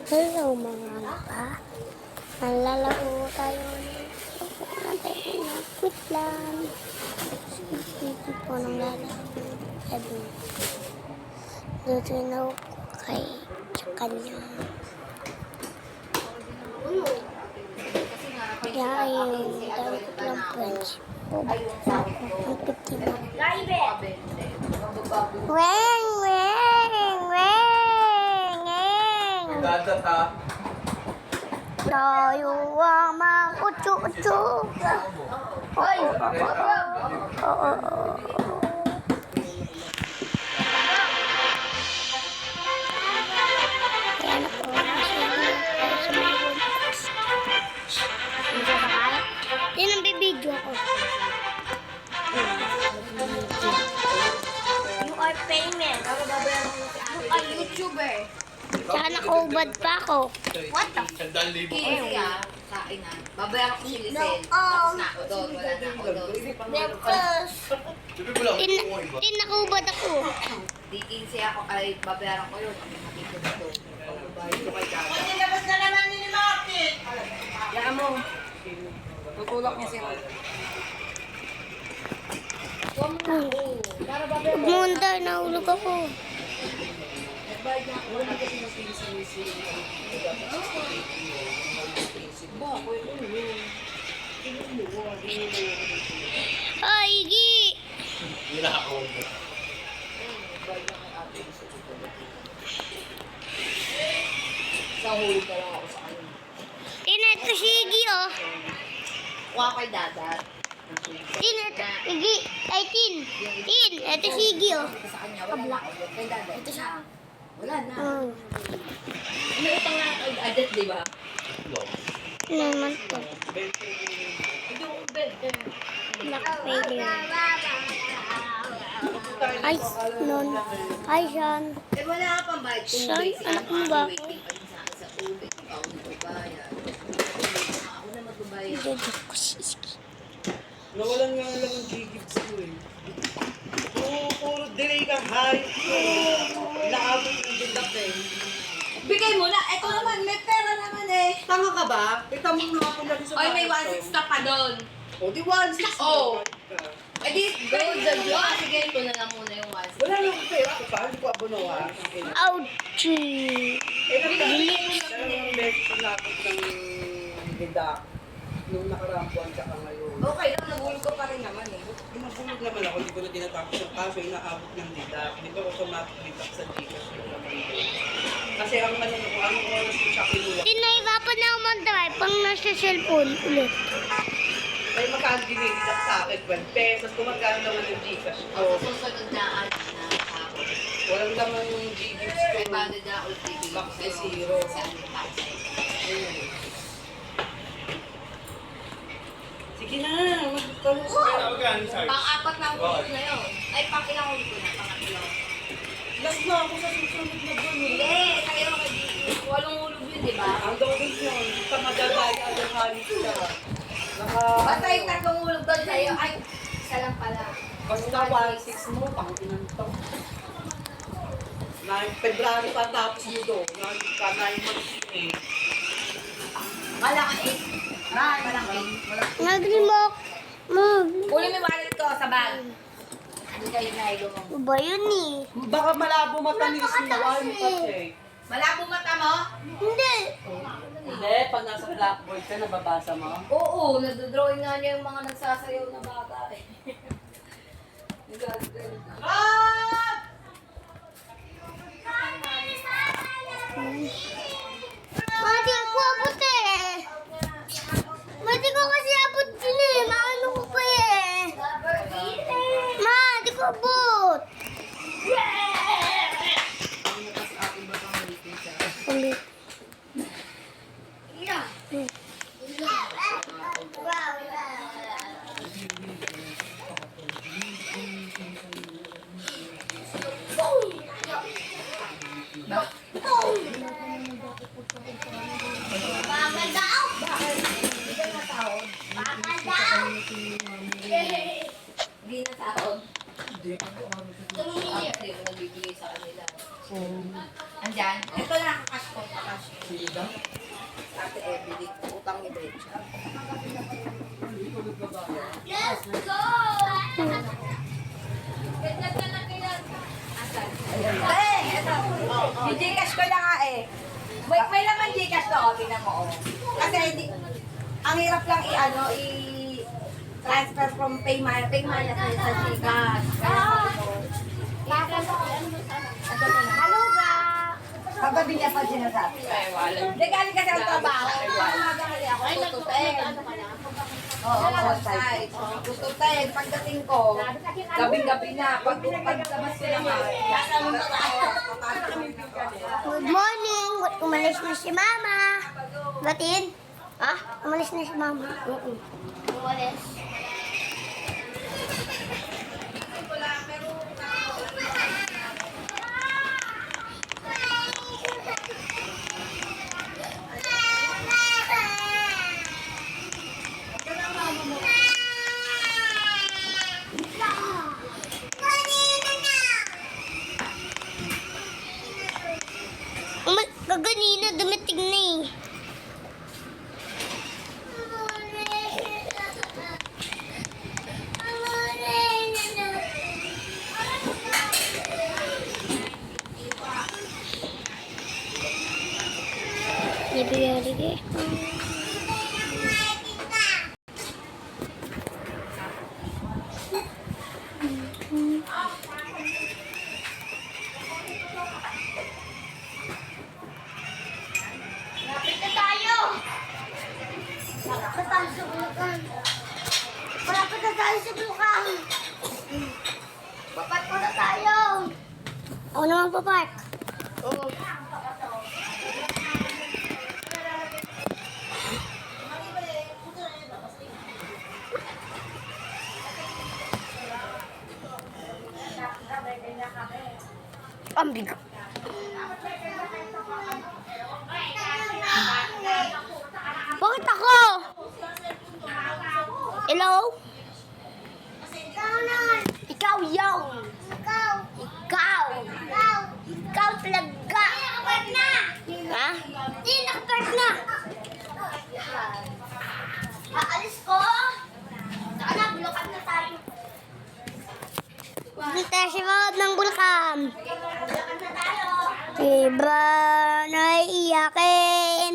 Hello mga mata. Nalalaro tayo natin ng quick lang. Sige po nang lalaro. Sabi. Tutinaw ko kay sa kanya. Kaya ayun, dami ko lang friends. Ang piti na. Weng! Weng! Weng! Weng! Dadat ha? Tayo ang makutsu-utsu. Ay! Oo. Kaya na po. Yan ang bibidyo ko. You are famous. You are YouTuber. Tsaka nakaubad pa ako. What the? 100,000 ko. Sa akin na. Babayaran ko si Lisel. Tapos na ako doon. Wala na ako doon. Sabi ko lang, Tin nakaubad ako. Di 15 ako. Ay, babayaran ko yun. Ang makikita na doon. Pagbabayad ko kay Gaga. Labas na naman ni Martin. Yan mo. Tutulak niya siya. Huwag mo na ako. Para babayaran ko. Munda, nahulog ako. Nagbayad niya ako. Wala kasi ng 15. Bakit? Ay, Igi! Hindi na ako. Sa huli ka lang ako sa kanya. Ito si Igi, oh. Kuha kay Dadat. Tin, ito. Igi. Ay, Tin. Tin, ito si Igi, oh. Sa kanya, wala na ako. Kay Dadat. Ito siya. Wala na. May utang na kay Dadat, di ba? Ano naman to? Hindi ko bed. Nakapili. Ay, nun. Ay, Sean. Eh, wala ka pang bayad. Saan? Anak mo ba ako? Waiting pa rin sa akin sa tubig. Ikaw ang magbabayad. Ako na magbabayad. Dito ko si Iski. Nawalan nga lang ang gigits ko eh. Puro delay ka high. Naabot ng dindak eh. Bigay mo na. Ito naman, may pera naman eh. Tanga ka ba? Kita mo nga ako lagi sa Oy, may 1.6 ka pa doon. O di 1.6. Oh. Eh di, go, go. Sige, ito na lang muna yung 1.6. Wala lang ako pera ko pa. Hindi ko abonawa. Ouchie! Eh, dalawang beses nakapot ng dindak. Nung nakarampuan ka ngayon. Okay lang, nagulog ko pa rin naman eh. Pinagulog naman ako, hindi ko na tinatapos yung kaso, inaabot ng dindak. Di ba automatic dindak sa Gcash yung naman yun. Kasi ang ano kung anong oras ko siya kinuha. Tinahirapan na ako mag-drive pang nasa cellphone ulit. May magkano dinididak sa akin, 12 pesos. Kung magkano naman yung Gcash ko. Sa susunod na alis na ako. Walang naman yung Gcash ko. May bando na ulit bibigyan Back ko to sa'yo. zero. Kasi ano pa ako sa'yo. Ayun. Sige na, magkano sa Pang-apat na ulit na yun. Ay, pang-ilang ulit ko na. Pang-ilang. Last na ako sa susunod na buwan eh. Hindi, sa'yo kay walong ulog yun, di ba? Ang gawin yun, sa madadaya ang halit siya. Basta yung tatlong ulog doon sa'yo. Ay, isa lang pala. Basta 1.6 mo, pang inanto. 9 February pa tapos mo doon. 9 months eh. Malaki. Malaki. Nag-remote. Uli mo yung wallet ko sa bag. Hindi kayo naigo mo. Ano ba yun eh? Baka malabo mata ni Ismael mo kasi. Malabo mata mo? Hindi. Hindi, pag nasa blackboard ka, nababasa mo. Oo, nadodrawing nga niya yung mga nagsasayaw na bata eh. Mati ko abot eh. Mati ko kasi abot yun eh. Maano ko pa eh. Mati ko abot. Ulit. Bakal daw! Bakal? Hindi ka natawag. Bakal daw! Hindi natawag. Hindi. Hindi mo nagbibigay sa kanila. Andyan? Ito na, cash ko. Cash. Ate Emily, utang ni Becha. Let's go! Eh, eto. Yung Gcash ko na nga eh. Wait, may laman Gcash to, tingnan mo. Oh. Kasi hindi, ang hirap lang transfer from Paymaya sa Gcash. Kaya Hello, ga! kagabi niya pa sinasabi. Hindi galing kasi ang trabaho. Umagali ako, tututeng. Oo, outside. Tututeng, pagdating ko, gabing-gabi na. Pagtabas ko naman. Good morning! Umalis na si Mama. Batin? Ha? Umalis na si Mama. Umalis. Kaganina, dumating na eh. Ibigay. Malapit na tayo! Malapit tayo sa bulukan. Malapit na tayo sa bulukan. Papark muna tayo. Ako naman papark. Oo. Ang bigat. Bakit ako? Hello? Ikaw yun. Ikaw talaga. Ha? Hindi, nakapark na. Aalis ko. Saka na, bulukan na tayo. Punta si Maud ng Bulacan. Iba naiiyakin.